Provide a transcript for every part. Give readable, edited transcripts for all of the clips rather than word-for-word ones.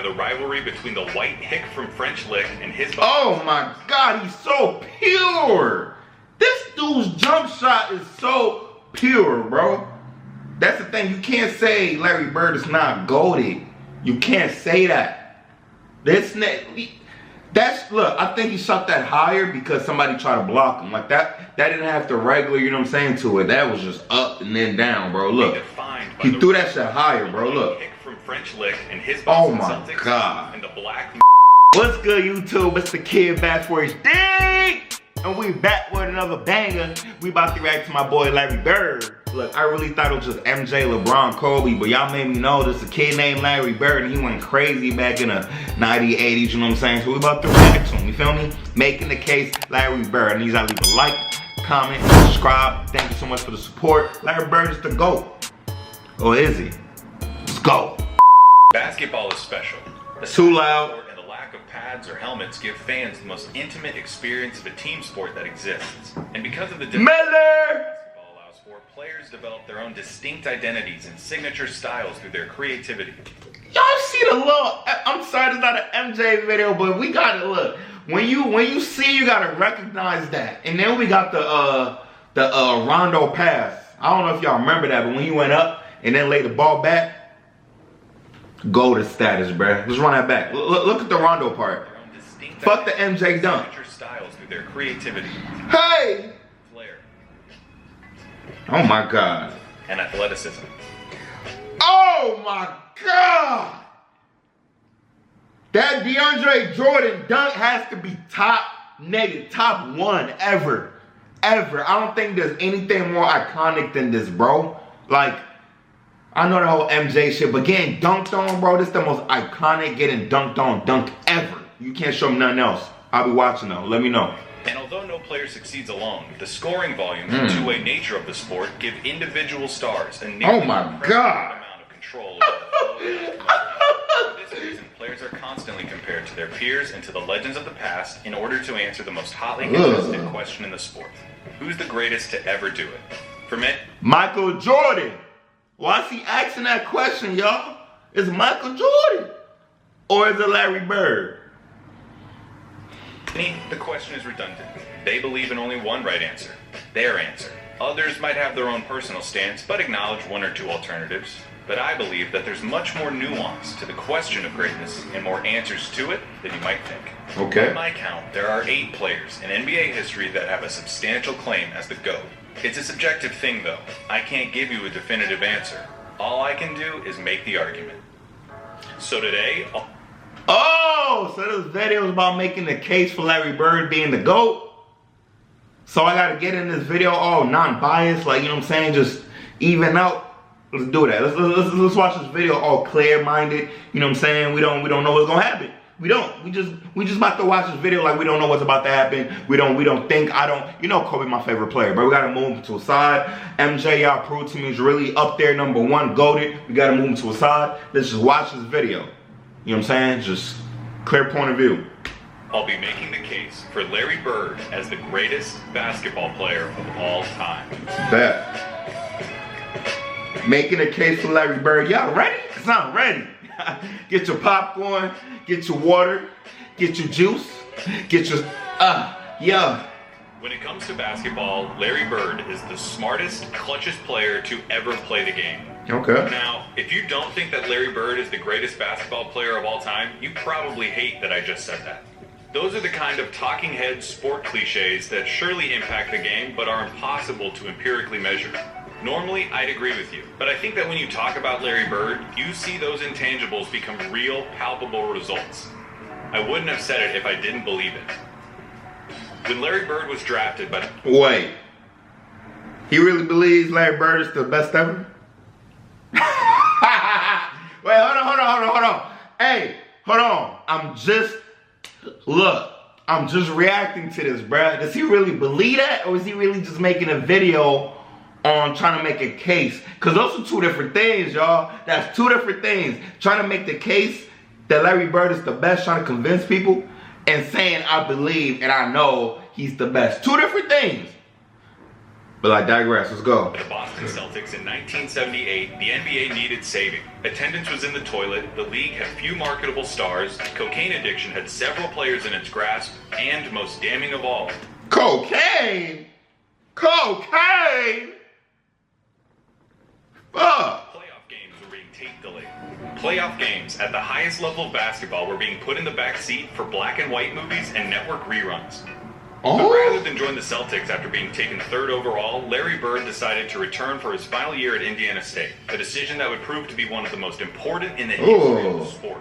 the rivalry between the white hick from French Lick and his... Oh my God, he's so pure. This dude's jump shot is so pure, bro. That's the thing. You can't say Larry Bird is not goated. You can't say that. Look, I think he shot that higher because somebody tried to block him. Like that didn't have the regular, you know what I'm saying, to it. That was just up and then down, bro. Look. He threw that shit higher, bro. Look. From French Lick and his oh my God. And the black. What's good, YouTube? It's the kid BaffourHD. And we back with another banger. We about to react to my boy Larry Bird. Look, I really thought it was just MJ, LeBron, Kobe, but y'all made me know there's a kid named Larry Bird and he went crazy back in the 90s, 80s, you know what I'm saying? So we about to react to him, you feel me? Making the case, Larry Bird. And he's gotta leave a like, comment, subscribe. Thank you so much for the support. Larry Bird is the GOAT. Or is he? Let's go. Basketball is special. Too loud. And the lack of pads or helmets give fans the most intimate experience of a team sport that exists. And because of the Miller! Players develop their own distinct identities and signature styles through their creativity. Y'all see the little, I'm sorry it's not an MJ video, but we gotta look. When you see, you gotta recognize that. And then we got the Rondo pass. I don't know if y'all remember that, but when he went up and then laid the ball back, GOAT status, bruh. Let's run that back. Look at the Rondo part. Fuck the MJ dunk. Signature styles through their creativity. Hey! Oh my God. And athleticism. Oh my God. That DeAndre Jordan dunk has to be top one ever. Ever. I don't think there's anything more iconic than this, bro. Like, I know the whole MJ shit, but getting dunked on, bro, this is the most iconic getting dunked on dunk ever. You can't show me nothing else. I'll be watching though. Let me know. And although no player succeeds alone, the scoring volume and two-way nature of the sport give individual stars a nearly amount of control over the flow. For this reason, players are constantly compared to their peers and to the legends of the past in order to answer the most hotly contested question in the sport. Who's the greatest to ever do it? For me, Michael Jordan. Why is he asking that question, y'all? Is Michael Jordan? Or is it Larry Bird? The question is redundant. They believe in only one right answer, their answer. Others might have their own personal stance, but acknowledge one or two alternatives. But I believe that there's much more nuance to the question of greatness and more answers to it than you might think. Okay. By my count, there are 8 players in NBA history that have a substantial claim as the GOAT. It's a subjective thing, though. I can't give you a definitive answer. All I can do is make the argument. So today, oh, so this video is about making the case for Larry Bird being the GOAT. So I gotta get in this video all non-biased, like, you know what I'm saying, just even out. Let's do that. Let's watch this video all clear-minded. You know what I'm saying? We don't know what's gonna happen. We just about to watch this video like we don't know what's about to happen. We don't think. You know Kobe my favorite player, but we gotta move him to a side. MJ, y'all proved to me is really up there, #1, GOATed. We gotta move him to a side. Let's just watch this video. You know what I'm saying? Just clear point of view. I'll be making the case for Larry Bird as the greatest basketball player of all time. Bet. Making a case for Larry Bird. Y'all ready? Cause I'm ready. Get your popcorn, get your water, get your juice, get your, yeah. When it comes to basketball, Larry Bird is the smartest, clutchest player to ever play the game. Okay. Now, if you don't think that Larry Bird is the greatest basketball player of all time, you probably hate that I just said that. Those are the kind of talking head sport cliches that surely impact the game, but are impossible to empirically measure. Normally, I'd agree with you, but I think that when you talk about Larry Bird, you see those intangibles become real, palpable results. I wouldn't have said it if I didn't believe it. When Larry Bird was drafted, but wait, he really believes Larry Bird is the best ever? Wait, hold on. Hey, hold on. I'm just reacting to this, bruh. Does he really believe that? Or is he really just making a video on trying to make a case? Because those are two different things, y'all. That's two different things. Trying to make the case that Larry Bird is the best, trying to convince people, and saying I believe and I know he's the best. Two different things. But I digress. Let's go. The Boston Celtics in 1978, the NBA needed saving. Attendance was in the toilet, the league had few marketable stars, cocaine addiction had several players in its grasp, and most damning of all, cocaine? Cocaine? Fuck. Playoff games were being tape delayed. Playoff games at the highest level of basketball were being put in the back seat for black and white movies and network reruns. But rather than join the Celtics after being taken 3rd overall, Larry Bird decided to return for his final year at Indiana State, a decision that would prove to be one of the most important in the history of the sport.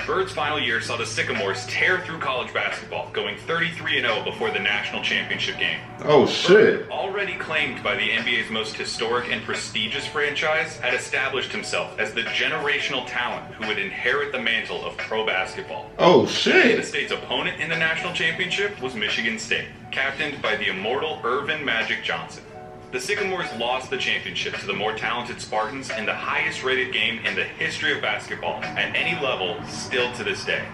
Bird's final year saw the Sycamores tear through college basketball, going 33-0 before the national championship game. Oh, shit. Bird, already claimed by the NBA's most historic and prestigious franchise, had established himself as the generational talent who would inherit the mantle of pro basketball. Oh, shit. The state's opponent in the national championship was Michigan State, captained by the immortal Irvin Magic Johnson. The Sycamores lost the championship to the more talented Spartans in the highest rated game in the history of basketball, at any level, still to this day.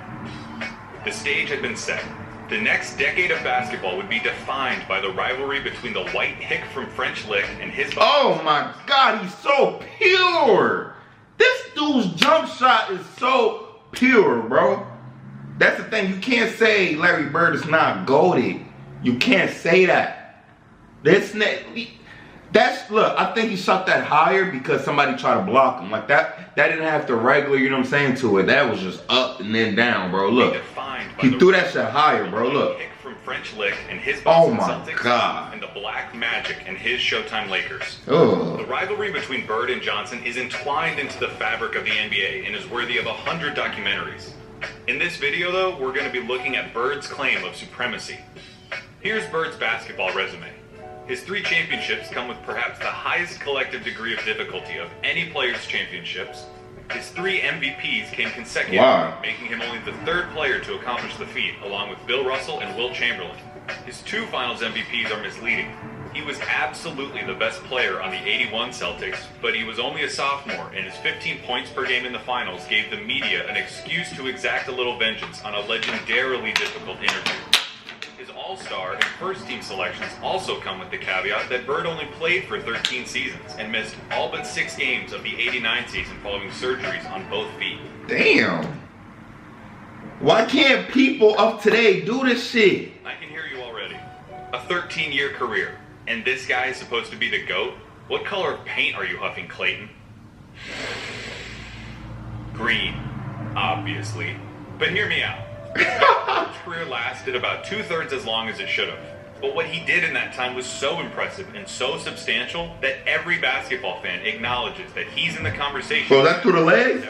The stage had been set. The next decade of basketball would be defined by the rivalry between the white hick from French Lick and his... Oh my God, he's so pure. This dude's jump shot is so pure, bro. That's the thing. You can't say Larry Bird is not goated. You can't say that. Look, I think he shot that higher because somebody tried to block him. Like that didn't have the regular, you know what I'm saying, to it. That was just up and then down, bro. Look. He threw that shit higher, bro. Look. From French Lick and his Boston Celtics, God. And the Black Magic and his Showtime Lakers. Ugh. The rivalry between Bird and Johnson is entwined into the fabric of the NBA and is worthy of 100 documentaries. In this video, though, we're going to be looking at Bird's claim of supremacy. Here's Bird's basketball resume. His 3 championships come with perhaps the highest collective degree of difficulty of any player's championships. His 3 MVPs came consecutively, making him only the 3rd player to accomplish the feat, along with Bill Russell and Wilt Chamberlain. His 2 Finals MVPs are misleading. He was absolutely the best player on the '81 Celtics, but he was only a sophomore, and his 15 points per game in the finals gave the media an excuse to exact a little vengeance on a legendarily difficult interview. His All-Star and first-team selections also come with the caveat that Bird only played for 13 seasons and missed all but 6 games of the '89 season following surgeries on both feet. Damn. Why can't people of today do this shit? I can hear you already. A 13-year career, and this guy is supposed to be the GOAT? What color of paint are you huffing, Clayton? Green, obviously. But hear me out. His career lasted about 2/3 as long as it should have. But what he did in that time was so impressive and so substantial that every basketball fan acknowledges that he's in the conversation. So that through the legs?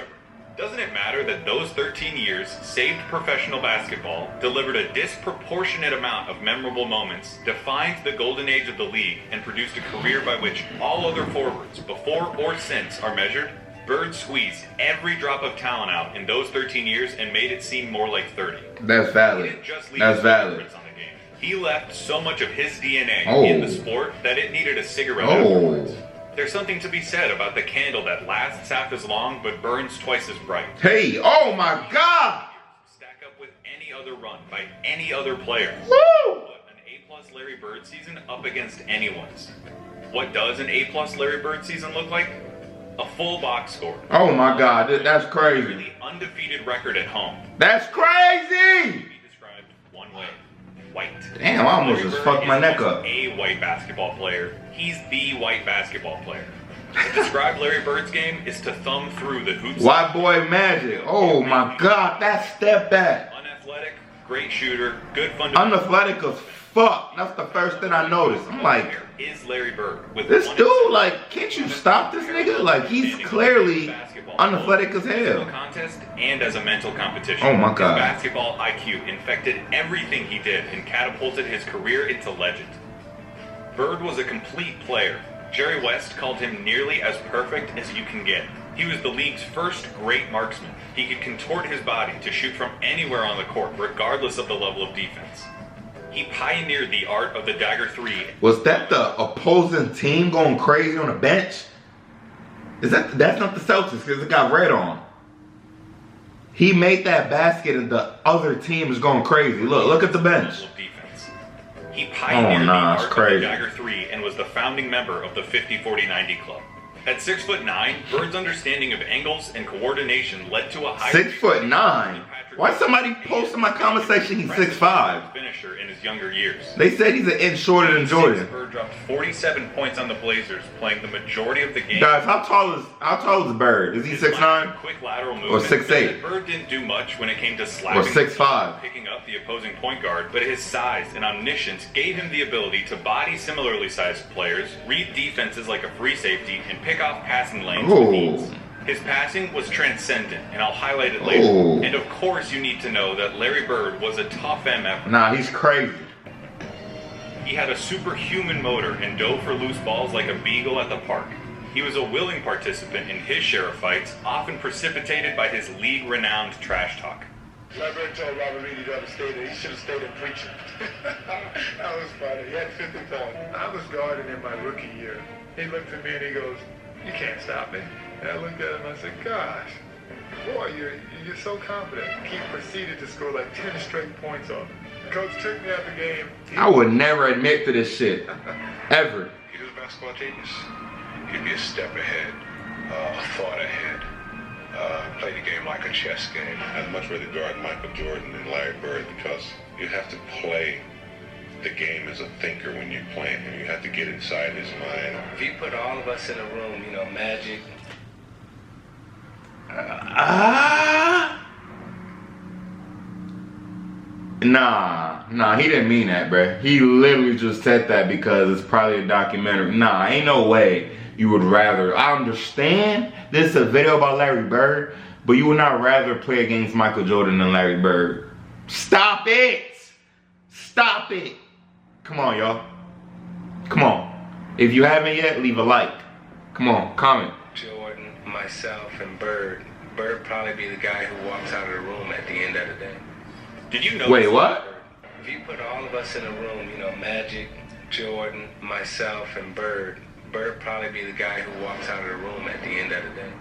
Doesn't it matter that those 13 years saved professional basketball, delivered a disproportionate amount of memorable moments, defined the golden age of the league, and produced a career by which all other forwards, before or since, are measured? Bird squeezed every drop of talent out in those 13 years and made it seem more like 30. That's valid. He didn't just leave That's his valid. fingerprints on the game. He left so much of his DNA in the sport that it needed a cigarette afterwards. There's something to be said about the candle that lasts half as long but burns twice as bright. Hey, oh my God! Stack up with any other run by any other player. Woo! Put an A+ Larry Bird season up against anyone's. What does an A+ Larry Bird season look like? A full box score. Oh my God, that's crazy. The undefeated record at home. That's crazy! Be described one way. White. Damn, I almost just fucked my neck up. A white basketball player. He's the white basketball player. To describe Larry Bird's game is to thumb through the hoops. White boy magic. Oh my God, that step back. Unathletic, great shooter, good fundamental. Unathletic as fuck. That's the first thing I noticed. I'm like, is Larry Bird with this dude, like, can't you stop this nigga? Like, he's clearly unathletic as hell. Contest and as a mental competition. Oh my God. His basketball IQ infected everything he did and catapulted his career into legend. Bird was a complete player. Jerry West called him nearly as perfect as you can get. He was the league's first great marksman. He could contort his body to shoot from anywhere on the court, regardless of the level of defense. He pioneered the art of the dagger 3. Was that the opposing team going crazy on the bench? That's not the Celtics because it got red on. He made that basket and the other team is going crazy. Look at the bench. He pioneered the it's art of crazy. the Dagger 3 and was the founding member of the 50-40-90 Club. At 6'9", Bird's understanding of angles and coordination led to a high 6'9". Why somebody post in my comment section he's 6'5"? Finisher in his younger years. They said he's an inch shorter than Jordan. Bird dropped 47 points on the Blazers, playing the majority of the game. Guys, how tall is Bird? Is he 6'9"? Quick lateral Or movement. 6'8"? Bird didn't do much when it came to slapping, Or 6'5"? picking up the opposing point guard, but his size and omniscience gave him the ability to body similarly sized players, read defenses like a free safety, and pick off passing lanes with ease. His passing was transcendent, and I'll highlight it later. And of course, you need to know that Larry Bird was a tough MF. Nah, he's crazy. He had a superhuman motor and dove for loose balls like a beagle at the park. He was a willing participant in his share of fights, often precipitated by his league-renowned trash talk. Larry Bird told Robert Reed to stay there. He should have stayed in preaching. That was funny. He had 50 points. I was guarding in my rookie year. He looked at me and he goes, "You can't stop me." And I looked at him and I said, "Gosh, boy, you're so confident." He proceeded to score like 10 straight points on me. Coach took me out the game. I would never admit to this shit. Ever. He was a basketball genius. He'd be a step ahead, a thought ahead. Play the game like a chess game. I'd much rather guard Michael Jordan than Larry Bird because you have to play the game as a thinker when you're playing him. You have to get inside his mind. If you put all of us in a room, Magic. Nah, he didn't mean that, bruh. He literally just said that because it's probably a documentary. Nah, ain't no way you would rather. I understand this is a video about Larry Bird, but you would not rather play against Michael Jordan than Larry Bird. Stop it! Stop it! Come on, y'all. Come on. If you haven't yet, leave a like. Come on, comment. Jordan, myself, and Bird. Bird probably be the guy who walks out of the room at the end of the day. Did you know? Wait, what? If you put all of us in a room, Magic, Jordan, myself, and Bird. Bird probably be the guy who walks out of the room at the end of the day.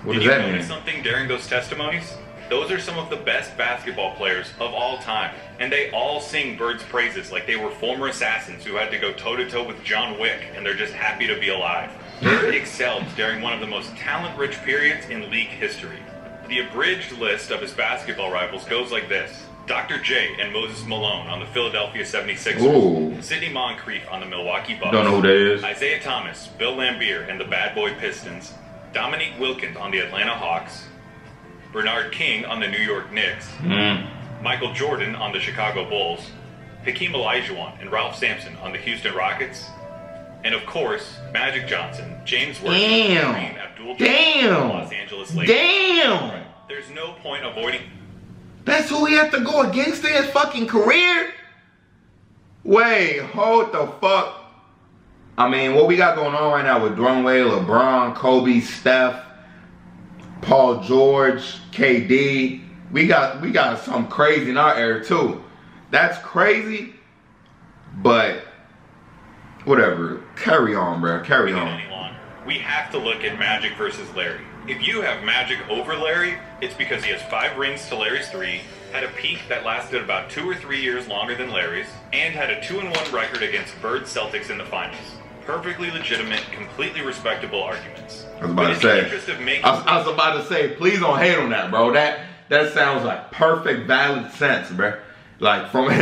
What Did does you that mean? notice something during those testimonies? Those are some of the best basketball players of all time, and they all sing Bird's praises like they were former assassins who had to go toe-to-toe with John Wick, and they're just happy to be alive. Bird excelled during one of the most talent-rich periods in league history. The abridged list of his basketball rivals goes like this. Dr. J and Moses Malone on the Philadelphia 76ers. Ooh. Sidney Moncrief on the Milwaukee Bucks. Don't know who that is. Isaiah Thomas, Bill Laimbeer and the Bad Boy Pistons. Dominique Wilkins on the Atlanta Hawks. Bernard King on the New York Knicks. Michael Jordan on the Chicago Bulls. Hakeem Olajuwon and Ralph Sampson on the Houston Rockets. And of course, Magic Johnson, James Worthy, Kareem Abdul-Jabbar, and the Los Angeles Lakers. Damn! There's no point avoiding. That's who he had to go against in his fucking career? Wait, hold the fuck. I mean, what we got going on right now with Dwayne Wade, LeBron, Kobe, Steph, Paul George, KD. We got something crazy in our era too. That's crazy, but whatever. Carry on, bro. Carry on. Any longer. We have to look at Magic versus Larry. If you have Magic over Larry, it's because he has 5 rings to Larry's 3, had a peak that lasted about 2 or 3 years longer than Larry's, and had a 2-1 record against Bird's Celtics in the finals. Perfectly legitimate, completely respectable arguments. I was about to say. I was about to say, please don't hate on that, bro. That sounds like perfect, valid sense, bro. Like from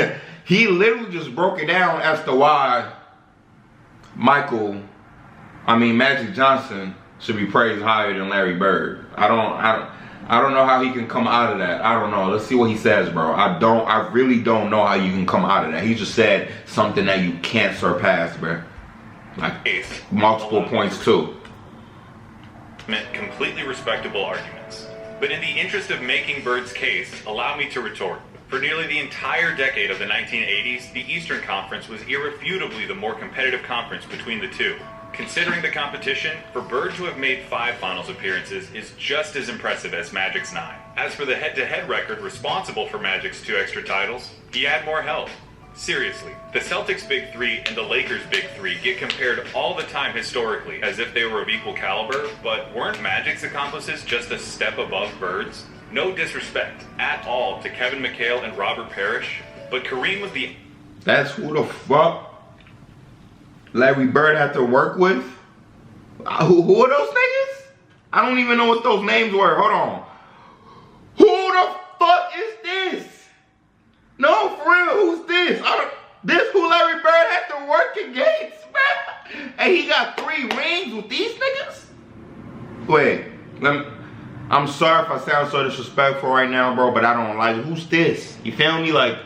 he literally just broke it down as to why Magic Johnson should be praised higher than Larry Bird. I don't know how he can come out of that. I don't know. Let's see what he says, bro. I really don't know how you can come out of that. He just said something that you can't surpass, bro. Like multiple points too. Completely respectable arguments. But in the interest of making Bird's case, allow me to retort. For nearly the entire decade of the 1980s, the Eastern Conference was irrefutably the more competitive conference between the two. Considering the competition, for Bird to have made 5 finals appearances is just as impressive as Magic's 9. As for the head-to-head record responsible for Magic's 2 extra titles, he had more help. Seriously, the Celtics' Big 3 and the Lakers' Big 3 get compared all the time historically as if they were of equal caliber, but weren't Magic's accomplices just a step above Bird's? No disrespect at all to Kevin McHale and Robert Parrish, but Kareem was the That's who the fuck Larry Bird had to work with? Who are those niggas? I don't even know what those names were. Hold on. Who the fuck is this? No, for real, who's this? This who Larry Bird had to work against, man? And he got 3 rings with these niggas? Wait, I'm sorry if I sound so disrespectful right now, bro, but I don't like, who's this? You feel me? Like,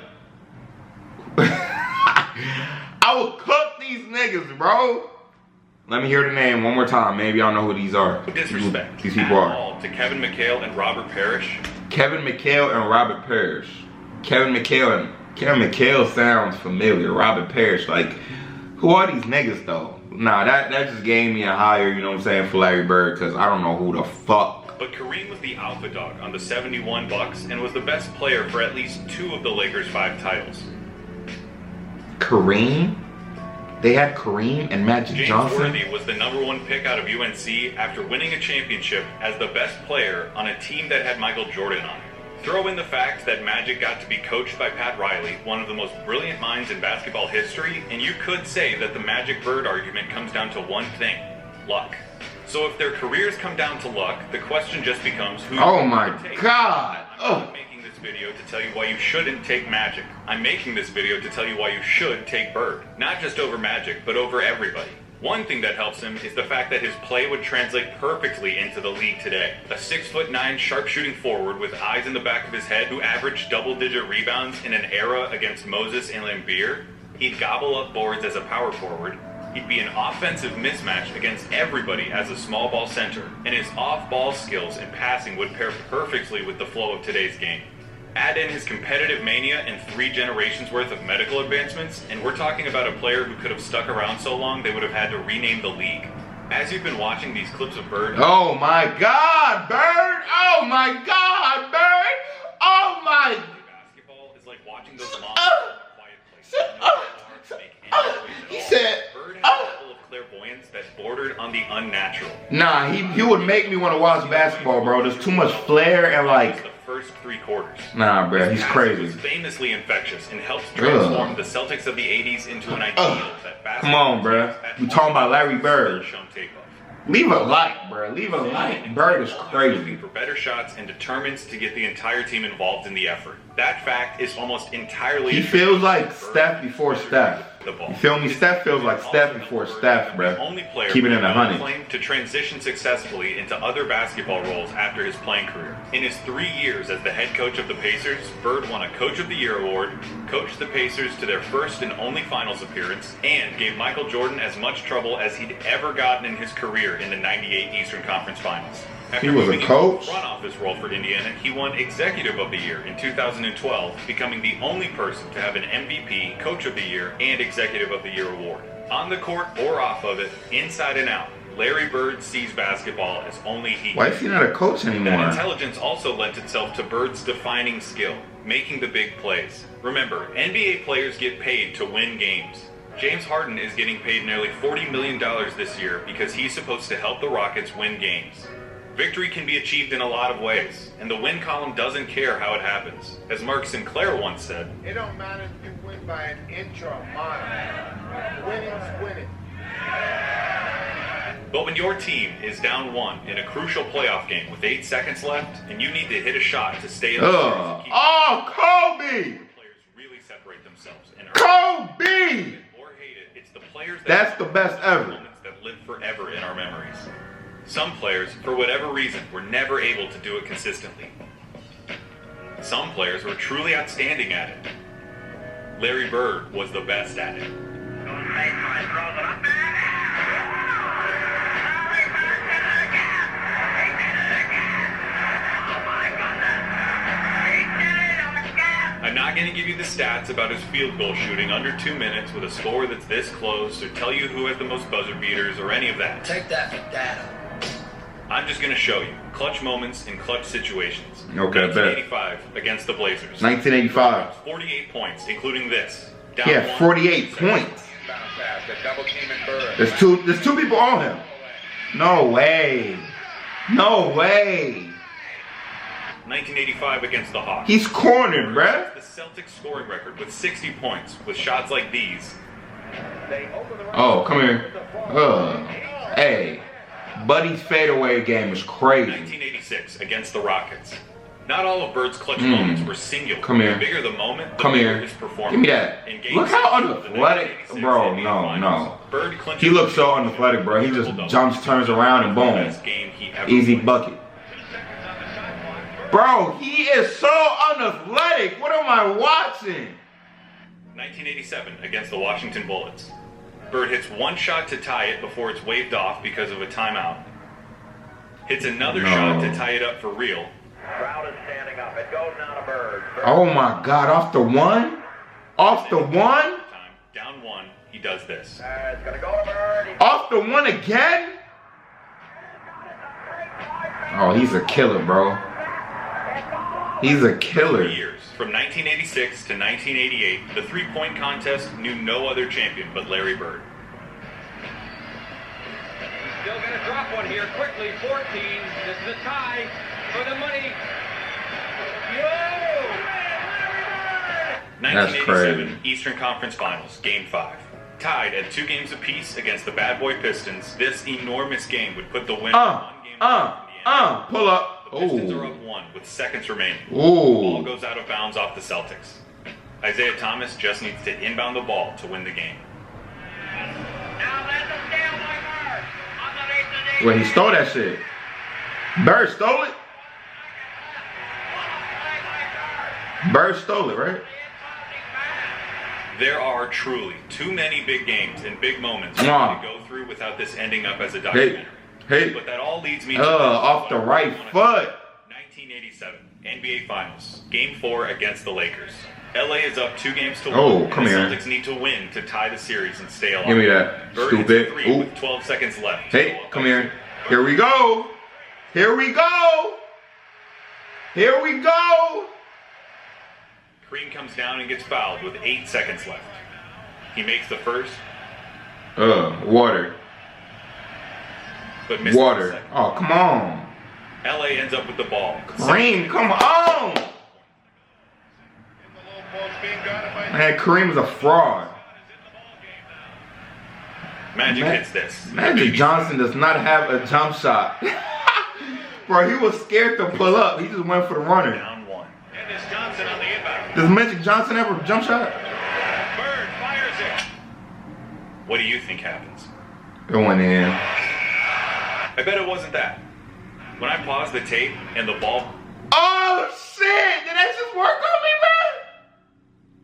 I would cook these niggas, bro. Let me hear the name one more time. Maybe y'all know who these are. Disrespect. These people are. To Kevin McHale and Robert Parrish. Kevin McHale and Robert Parrish. Kevin McHale sounds familiar. Robert Parrish, like, who are these niggas though? Nah, that just gave me a higher, you know what I'm saying, for Larry Bird, because I don't know who the fuck. But Kareem was the alpha dog on the 71 Bucks and was the best player for at least 2 of the Lakers' 5 titles. Kareem? They had Kareem and Magic Johnson? James Worthy was the #1 pick out of UNC after winning a championship as the best player on a team that had Michael Jordan on it. Throw in the fact that Magic got to be coached by Pat Riley, one of the most brilliant minds in basketball history, and you could say that the Magic Bird argument comes down to one thing: luck. So if their careers come down to luck, the question just becomes who. Oh my God! I'm not making this video to tell you why you shouldn't take Magic. I'm making this video to tell you why you should take Bird. Not just over Magic, but over everybody. One thing that helps him is the fact that his play would translate perfectly into the league today. A 6'9" sharpshooting forward with eyes in the back of his head who averaged double-digit rebounds in an era against Moses and Lambeer. He'd gobble up boards as a power forward. He'd be an offensive mismatch against everybody as a small ball center, and his off-ball skills and passing would pair perfectly with the flow of today's game. Add in his competitive mania and 3 generations worth of medical advancements, and we're talking about a player who could have stuck around so long they would have had to rename the league. As you've been watching these clips of Bird... Oh my God, Bird! Oh my God, Bird! Oh my... Basketball is like watching those long, quiet places. He said... Bird had a level of clairvoyance that bordered on the unnatural. Nah, he would make me want to watch basketball, bro. There's too much flair and like... First 3 quarters. Nah, bro, he's crazy. Was famously infectious and helped transform the Celtics of the 80s into an ideal that basketball. Come on, bro. We talking about Larry Bird. Leave a like, bro. Leave a like. Bird is crazy. Looking for better shots and determines to get the entire team involved in the effort. That fact is almost entirely. He feels like Steph before Steph. You feel me? Steph feels like Steph before Steph, bro. Keep it in 100. To transition successfully into other basketball roles after his playing career. In his 3 years as the head coach of the Pacers, Bird won a Coach of the Year award, coached the Pacers to their first and only finals appearance, and gave Michael Jordan as much trouble as he'd ever gotten in his career in the '98 Eastern Conference Finals. After he was a coach. Front office role for Indiana, he won Executive of the Year in 2012, becoming the only person to have an MVP, Coach of the Year, and Executive of the Year award. On the court or off of it, inside and out, Larry Bird sees basketball as only he can. Why is he not a coach anymore? That intelligence also lent itself to Bird's defining skill, making the big plays. Remember, NBA players get paid to win games. James Harden is getting paid nearly $40 million this year because he's supposed to help the Rockets win games. Victory can be achieved in a lot of ways, and the win column doesn't care how it happens. As Mark Sinclair once said, it don't matter if you win by an inch or a mile. Winning's winning. But when your team is down 1 in a crucial playoff game with 8 seconds left, and you need to hit a shot to stay in the series and keep Kobe! Players really separate themselves and Kobe! Or hate it, it's the players that's the best ever. Moments that live forever in our memories. Some players, for whatever reason, were never able to do it consistently. Some players were truly outstanding at it. Larry Bird was the best at it. I'm not going to give you the stats about his field goal shooting under 2 minutes with a score that's this close, or tell you who has the most buzzer beaters, or any of that. Take that for data. I'm just going to show you clutch moments in clutch situations. Okay, 1985 against the Blazers. 1985. 48 points, including this. Yeah, 48 points. There's two people on him. No way. No way. 1985 against the Hawks. He's cornered, bruh. The Celtics scoring record with 60 points with shots like these. Oh, come here. Hey, Buddy's fadeaway game is crazy. 1986 against the Rockets. Not all of Bird's clutch moments were singular. Come here. The bigger the moment, the Come bigger here. his performance. Give me that. Look how unathletic, bro. No. Bird clinches He looks so unathletic, bro. He just jumps, turns around, and boom. Best game he ever Easy played. bucket. Bro, he is so unathletic. What am I watching? 1987 against the Washington Bullets. Bird hits one shot to tie it before it's waved off because of a timeout. Hits another shot to tie it up for real. Crowd is standing up. It goes now to Bird. Oh my God, off the one? Off the one? Down one, he does this. It's going to go to Bird. Off the one again? Oh, he's a killer, bro. He's a killer. Years. From 1986 to 1988, the three-point contest knew no other champion but Larry Bird. Still going to drop one here quickly. 14. This is a tie for the money. That's 1987 crazy. Eastern Conference Finals, Game 5. Tied at 2 games apiece against the Bad Boy Pistons, this enormous game would put the winner one game away from the end. Pull up. The Pistons are Ooh. up 1 with seconds remaining. The ball Ooh. goes out of bounds off the Celtics. Isaiah Thomas just needs to inbound the ball to win the game. Well, he stole that shit. Bird stole it? Bird stole it, right? There are truly too many big games and big moments Come on. to go through without this ending up as a documentary. Hey. But that all leads me to Off the right foot. 1987 NBA Finals, Game 4 against the Lakers. LA is up 2 games to 1. Oh, and come the here. Celtics need to win to tie the series and stay alive. Give me that. Bird hits Stupid. a 3 Ooh. with 12 seconds left. Hey, come here. Here we go. Here we go. Here we go. Kareem comes down and gets fouled with 8 seconds left. He makes the first, Water. but misses the Water. second. Oh, come on. LA ends up with the ball. Kareem, come on. Man, Kareem's a fraud. Magic hits this. Magic Johnson does not have a jump shot. Bro, he was scared to pull up. He just went for the runner. Down 1. And it's Johnson on the inbound. Does Magic Johnson have a jump shot? Bird fires it. What do you think happens? It went in. I bet it wasn't that. When I paused the tape and the ball... Oh, shit. Did that just work on me, man?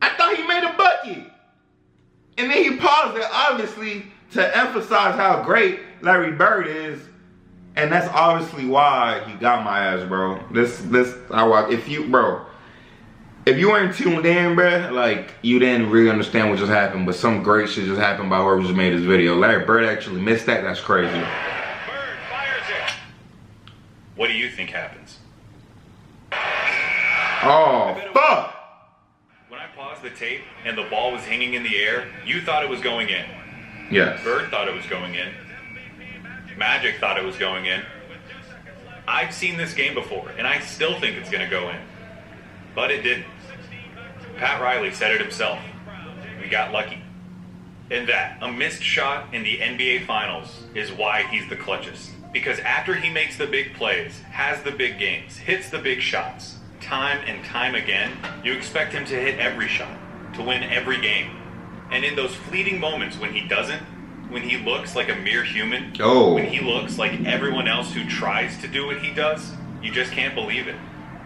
I thought he made a bucket. And then he paused it, obviously, to emphasize how great Larry Bird is. And that's obviously why he got my ass, bro. If you weren't tuned in, bro, like, you didn't really understand what just happened, but some great shit just happened by whoever just made this video. Larry Bird actually missed that. That's crazy. Bird fires it. What do you think happens? Oh, fuck. When I paused the tape and the ball was hanging in the air, you thought it was going in. Yes. Bird thought it was going in. Magic thought it was going in. I've seen this game before, and I still think it's going to go in. But it didn't. Pat Riley said it himself. We got lucky. And that, a missed shot in the NBA Finals, is why he's the clutchest. Because after he makes the big plays, has the big games, hits the big shots, time and time again, you expect him to hit every shot, to win every game. And in those fleeting moments when he doesn't, when he looks like a mere human, when he looks like everyone else who tries to do what he does, you just can't believe it.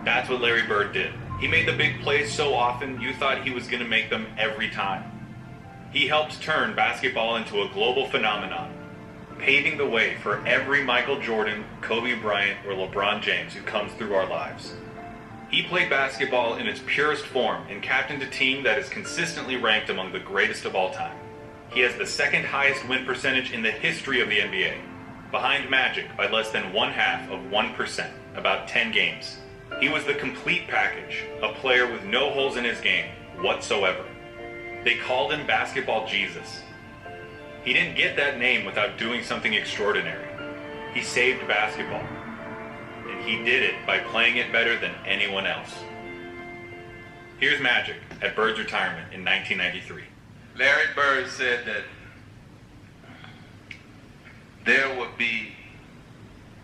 That's what Larry Bird did. He made the big plays so often, you thought he was going to make them every time. He helped turn basketball into a global phenomenon, paving the way for every Michael Jordan, Kobe Bryant, or LeBron James who comes through our lives. He played basketball in its purest form and captained a team that is consistently ranked among the greatest of all time. He has the second highest win percentage in the history of the NBA, behind Magic by less than 0.5%, about 10 games. He was the complete package, a player with no holes in his game whatsoever. They called him Basketball Jesus. He didn't get that name without doing something extraordinary. He saved basketball. And He did it by playing it better than anyone else. Here's Magic at Bird's retirement in 1993. Larry Bird said that there would be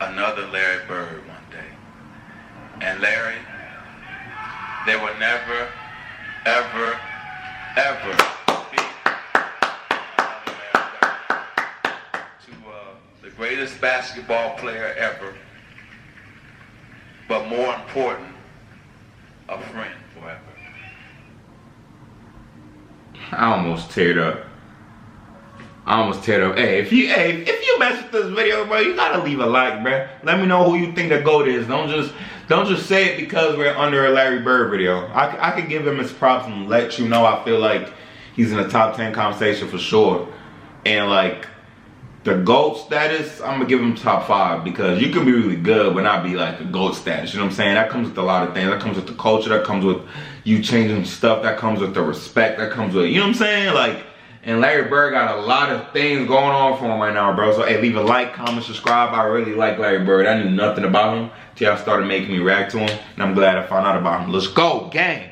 another Larry Bird one day. And Larry, there will never, ever, ever be another Larry Bird. To the greatest basketball player ever, but more important, a friend forever. I almost teared up. Hey, if you mess with this video, bro, you gotta leave a like, bro. Let me know who you think the GOAT is. Don't just say it because we're under a Larry Bird video. I could give him his props and let you know I feel like he's in the top 10 conversation for sure. And like the GOAT status, I'm gonna give him top 5 because you can be really good but not be like a GOAT status. You know what I'm saying? That comes with a lot of things. That comes with the culture. That comes with you changing stuff. That comes with the respect. That comes with, you know what I'm saying? Like, and Larry Bird got a lot of things going on for him right now, bro. So, hey, leave a like, comment, subscribe. I really like Larry Bird. I knew nothing about him till y'all started making me react to him. And I'm glad I found out about him. Let's go, gang.